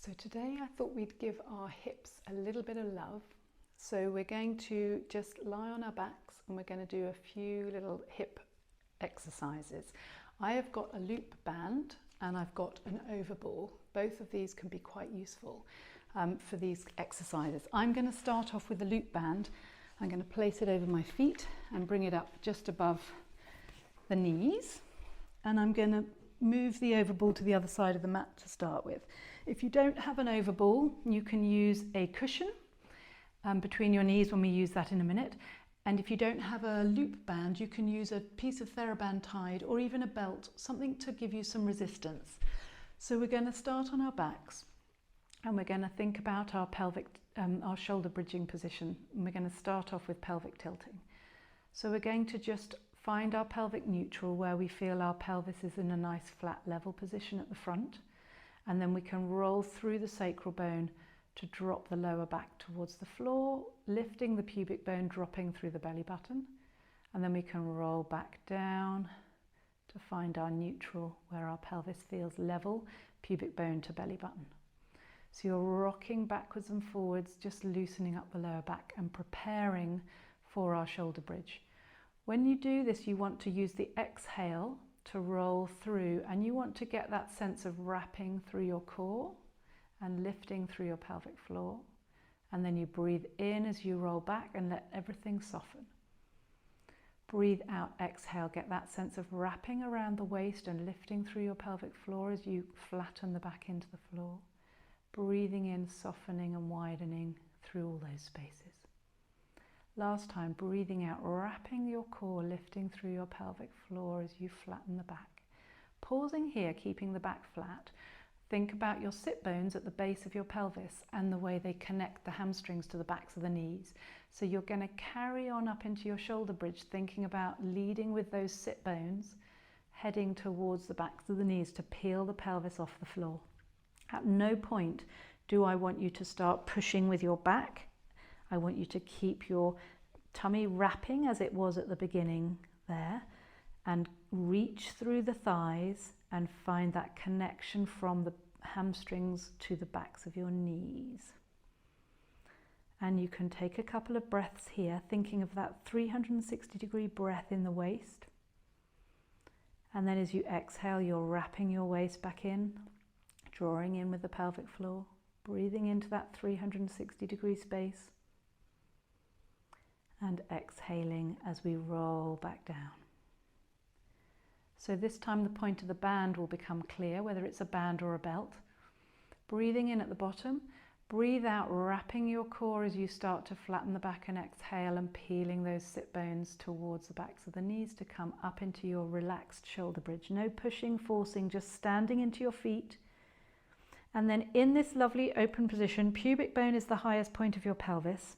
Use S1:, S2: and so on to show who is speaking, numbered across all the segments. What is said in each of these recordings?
S1: So today I thought we'd give our hips a little bit of love. So we're going to just lie on our backs and we're going to do a few little hip exercises. I have got a loop band and I've got an overball. Both of these can be quite useful for these exercises. I'm going to start off with the loop band. I'm going to place it over my feet and bring it up just above the knees. And I'm going to move the overball to the other side of the mat to start with. If you don't have an overball, you can use a cushion between your knees when we use that in a minute. And if you don't have a loop band, you can use a piece of TheraBand tied or even a belt, something to give you some resistance. So we're going to start on our backs and we're going to think about our pelvic, our shoulder bridging position. And we're going to start off with pelvic tilting. So we're going to just find our pelvic neutral where we feel our pelvis is in a nice flat level position at the front. And then we can roll through the sacral bone to drop the lower back towards the floor, lifting the pubic bone, dropping through the belly button. And then we can roll back down to find our neutral where our pelvis feels level, pubic bone to belly button. So you're rocking backwards and forwards, just loosening up the lower back and preparing for our shoulder bridge. When you do this, you want to use the exhale to roll through, and you want to get that sense of wrapping through your core and lifting through your pelvic floor. And then you breathe in as you roll back and let everything soften. Breathe out, exhale, get that sense of wrapping around the waist and lifting through your pelvic floor as you flatten the back into the floor. Breathing in, softening and widening through all those spaces. Last time, breathing out, wrapping your core, lifting through your pelvic floor as you flatten the back. Pausing here, keeping the back flat. Think about your sit bones at the base of your pelvis and the way they connect the hamstrings to the backs of the knees. So you're going to carry on up into your shoulder bridge, thinking about leading with those sit bones, heading towards the backs of the knees to peel the pelvis off the floor. At no point do I want you to start pushing with your back. I want you to keep your tummy wrapping as it was at the beginning there and reach through the thighs and find that connection from the hamstrings to the backs of your knees. And you can take a couple of breaths here, thinking of that 360-degree breath in the waist. And then as you exhale, you're wrapping your waist back in, drawing in with the pelvic floor, breathing into that 360-degree space. And exhaling as we roll back down. So this time the point of the band will become clear, whether it's a band or a belt. Breathing in at the bottom, breathe out, wrapping your core as you start to flatten the back and exhale and peeling those sit bones towards the backs of the knees to come up into your relaxed shoulder bridge. No pushing, forcing, just standing into your feet. And then in this lovely open position, pubic bone is the highest point of your pelvis.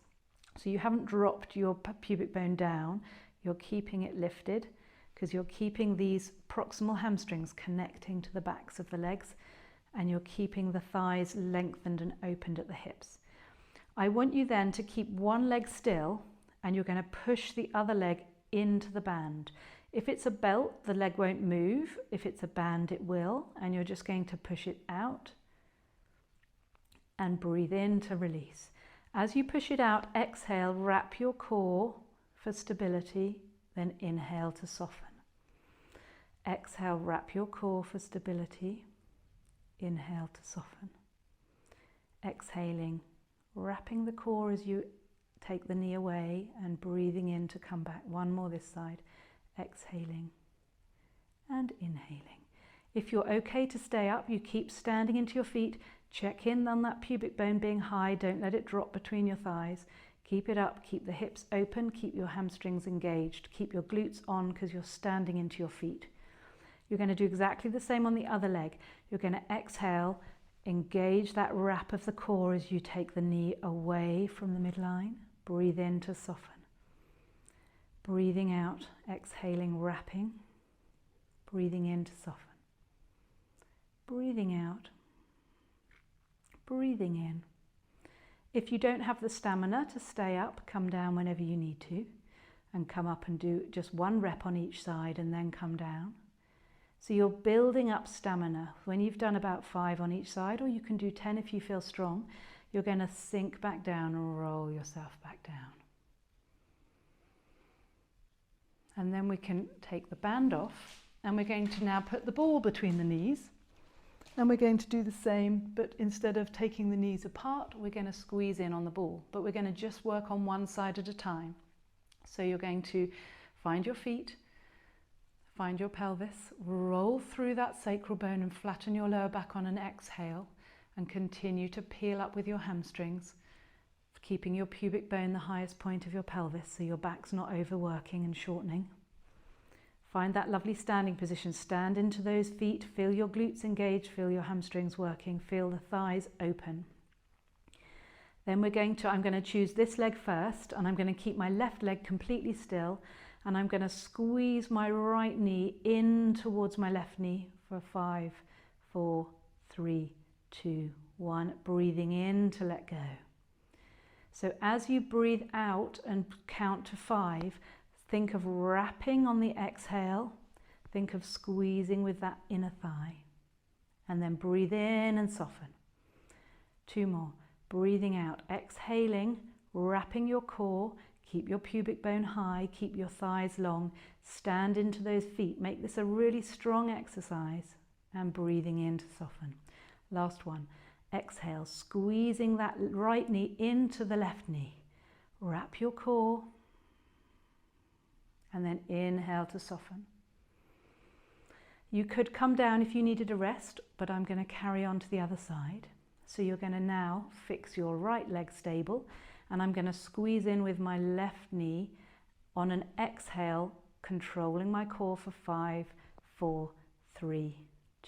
S1: So you haven't dropped your pubic bone down, you're keeping it lifted because you're keeping these proximal hamstrings connecting to the backs of the legs and you're keeping the thighs lengthened and opened at the hips. I want you then to keep one leg still and you're going to push the other leg into the band. If it's a belt, the leg won't move. If it's a band, it will, and you're just going to push it out and breathe in to release. As you push it out, exhale, wrap your core for stability, then inhale to soften. Exhale, wrap your core for stability, inhale to soften. Exhaling, wrapping the core as you take the knee away and breathing in to come back. One more this side. Exhaling and inhaling. If you're okay to stay up, you keep standing into your feet. Check in on that pubic bone being high. Don't let it drop between your thighs. Keep it up. Keep the hips open. Keep your hamstrings engaged. Keep your glutes on because you're standing into your feet. You're going to do exactly the same on the other leg. You're going to exhale, engage that wrap of the core as you take the knee away from the midline. Breathe in to soften. Breathing out, exhaling, wrapping. Breathing in to soften. Breathing out. Breathing in. If you don't have the stamina to stay up, come down whenever you need to and come up and do just one rep on each side and then come down. So you're building up stamina. When you've done about 5 on each side, or you can do 10 if you feel strong, you're going to sink back down and roll yourself back down. And then we can take the band off, and we're going to now put the ball between the knees. And we're going to do the same, but instead of taking the knees apart, we're going to squeeze in on the ball. But we're going to just work on one side at a time. So you're going to find your feet, find your pelvis, roll through that sacral bone and flatten your lower back on an exhale, and continue to peel up with your hamstrings, keeping your pubic bone the highest point of your pelvis so your back's not overworking and shortening. Find that lovely standing position. Stand into those feet, feel your glutes engaged, feel your hamstrings working, feel the thighs open. Then I'm going to choose this leg first, and I'm going to keep my left leg completely still, and I'm going to squeeze my right knee in towards my left knee for 5, 4, 3, 2, 1. Breathing in to let go. So as you breathe out and count to 5, think of wrapping on the exhale. Think of squeezing with that inner thigh. And then breathe in and soften. 2 more. Breathing out, exhaling, wrapping your core. Keep your pubic bone high, keep your thighs long. Stand into those feet. Make this a really strong exercise. And breathing in to soften. Last one. Exhale, squeezing that right knee into the left knee. Wrap your core. And then inhale to soften. You could come down if you needed a rest, but I'm going to carry on to the other side. So you're going to now fix your right leg stable, and I'm going to squeeze in with my left knee on an exhale, controlling my core for 5, 4, 3,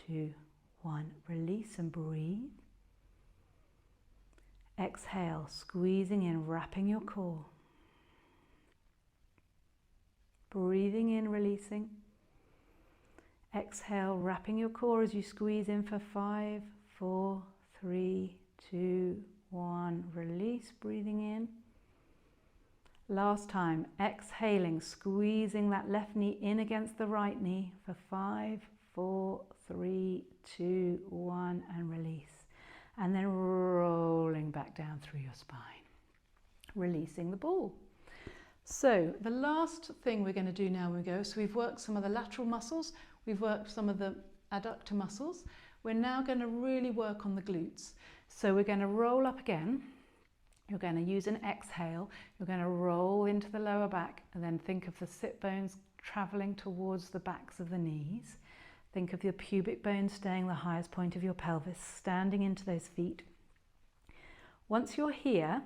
S1: 2, 1. Release and breathe. Exhale, squeezing in, wrapping your core. Breathing in, releasing. Exhale, wrapping your core as you squeeze in for 5, 4, 3, 2, 1. Release, breathing in. Last time, exhaling, squeezing that left knee in against the right knee for 5, 4, 3, 2, 1, and release. And then rolling back down through your spine. Releasing the ball. So the last thing we're going to do now when we go, so we've worked some of the lateral muscles, we've worked some of the adductor muscles. We're now going to really work on the glutes. So we're going to roll up again. You're going to use an exhale. You're going to roll into the lower back, and then think of the sit bones traveling towards the backs of the knees. Think of your pubic bone staying the highest point of your pelvis, standing into those feet. Once you're here,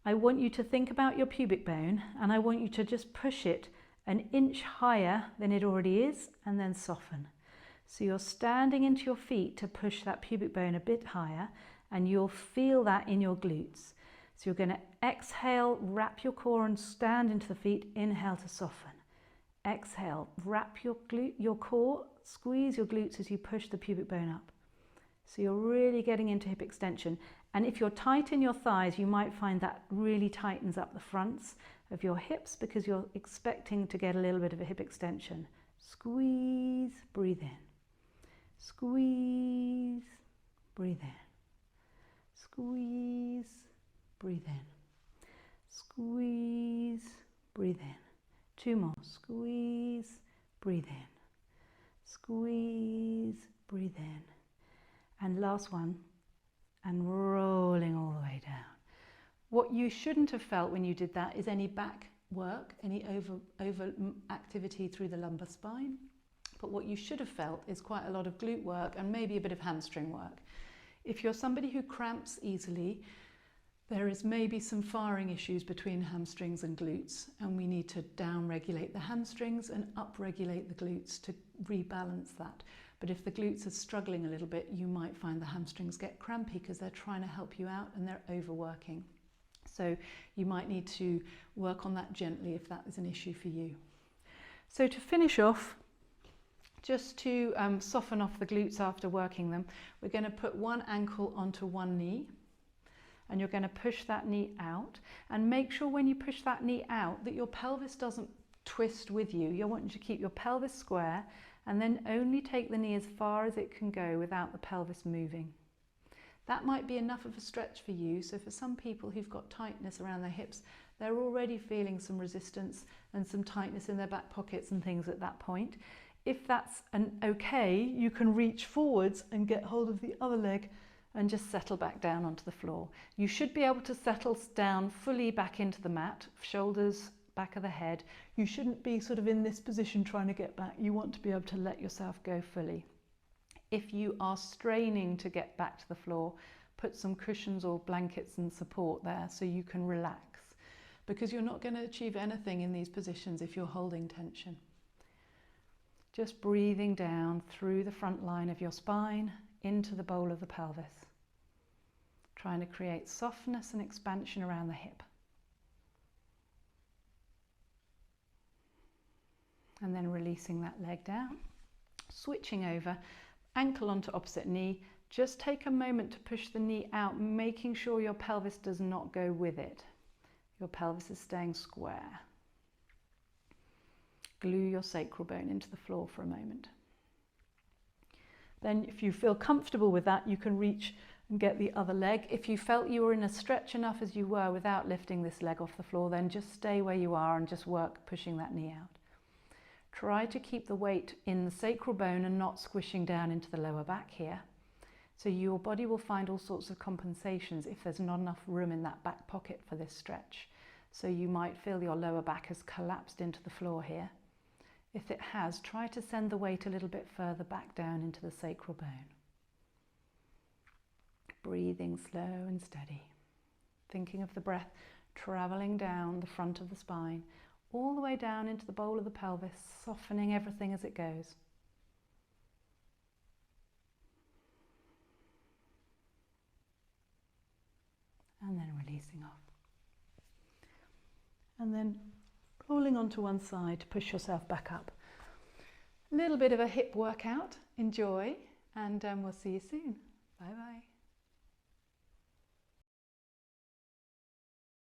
S1: I want you to think about your pubic bone, and I want you to just push it an inch higher than it already is, and then soften. So you're standing into your feet to push that pubic bone a bit higher, and you'll feel that in your glutes. So you're going to exhale, wrap your core and stand into the feet. Inhale to soften. Exhale, wrap your core, squeeze your glutes as you push the pubic bone up. So you're really getting into hip extension. And if you're tight in your thighs, you might find that really tightens up the fronts of your hips because you're expecting to get a little bit of a hip extension. Squeeze, breathe in. Squeeze, breathe in. Squeeze, breathe in. Squeeze, breathe in. 2 more. Squeeze, breathe in. Squeeze, breathe in. And last one. And rolling all the way down. What you shouldn't have felt when you did that is any back work, any over activity through the lumbar spine. But what you should have felt is quite a lot of glute work and maybe a bit of hamstring work. If you're somebody who cramps easily, there is maybe some firing issues between hamstrings and glutes, and we need to down-regulate the hamstrings and up-regulate the glutes to rebalance that. But if the glutes are struggling a little bit, you might find the hamstrings get crampy because they're trying to help you out and they're overworking. So you might need to work on that gently if that is an issue for you. So to finish off, just to soften off the glutes after working them, we're going to put one ankle onto one knee, and you're going to push that knee out, and make sure when you push that knee out that your pelvis doesn't twist with you. You want to keep your pelvis square and then only take the knee as far as it can go without the pelvis moving. That might be enough of a stretch for you. So for some people who've got tightness around their hips, they're already feeling some resistance and some tightness in their back pockets and things at that point. If that's okay, you can reach forwards and get hold of the other leg and just settle back down onto the floor. You should be able to settle down fully back into the mat, shoulders, back of the head. You shouldn't be sort of in this position trying to get back. You want to be able to let yourself go fully. If you are straining to get back to the floor, put some cushions or blankets and support there so you can relax, because you're not going to achieve anything in these positions if you're holding tension. Just breathing down through the front line of your spine into the bowl of the pelvis, trying to create softness and expansion around the hip. And then releasing that leg down, switching over, ankle onto opposite knee. Just take a moment to push the knee out, making sure your pelvis does not go with it. Your pelvis is staying square. Glue your sacral bone into the floor for a moment. Then if you feel comfortable with that, you can reach and get the other leg. If you felt you were in a stretch enough as you were without lifting this leg off the floor, then just stay where you are and just work pushing that knee out. Try to keep the weight in the sacral bone and not squishing down into the lower back here. So your body will find all sorts of compensations if there's not enough room in that back pocket for this stretch. So you might feel your lower back has collapsed into the floor here. If it has, try to send the weight a little bit further back down into the sacral bone. Breathing slow and steady. Thinking of the breath traveling down the front of the spine, all the way down into the bowl of the pelvis, softening everything as it goes. And then releasing off. And then rolling onto one side to push yourself back up. A little bit of a hip workout. Enjoy, and we'll see you soon. Bye bye.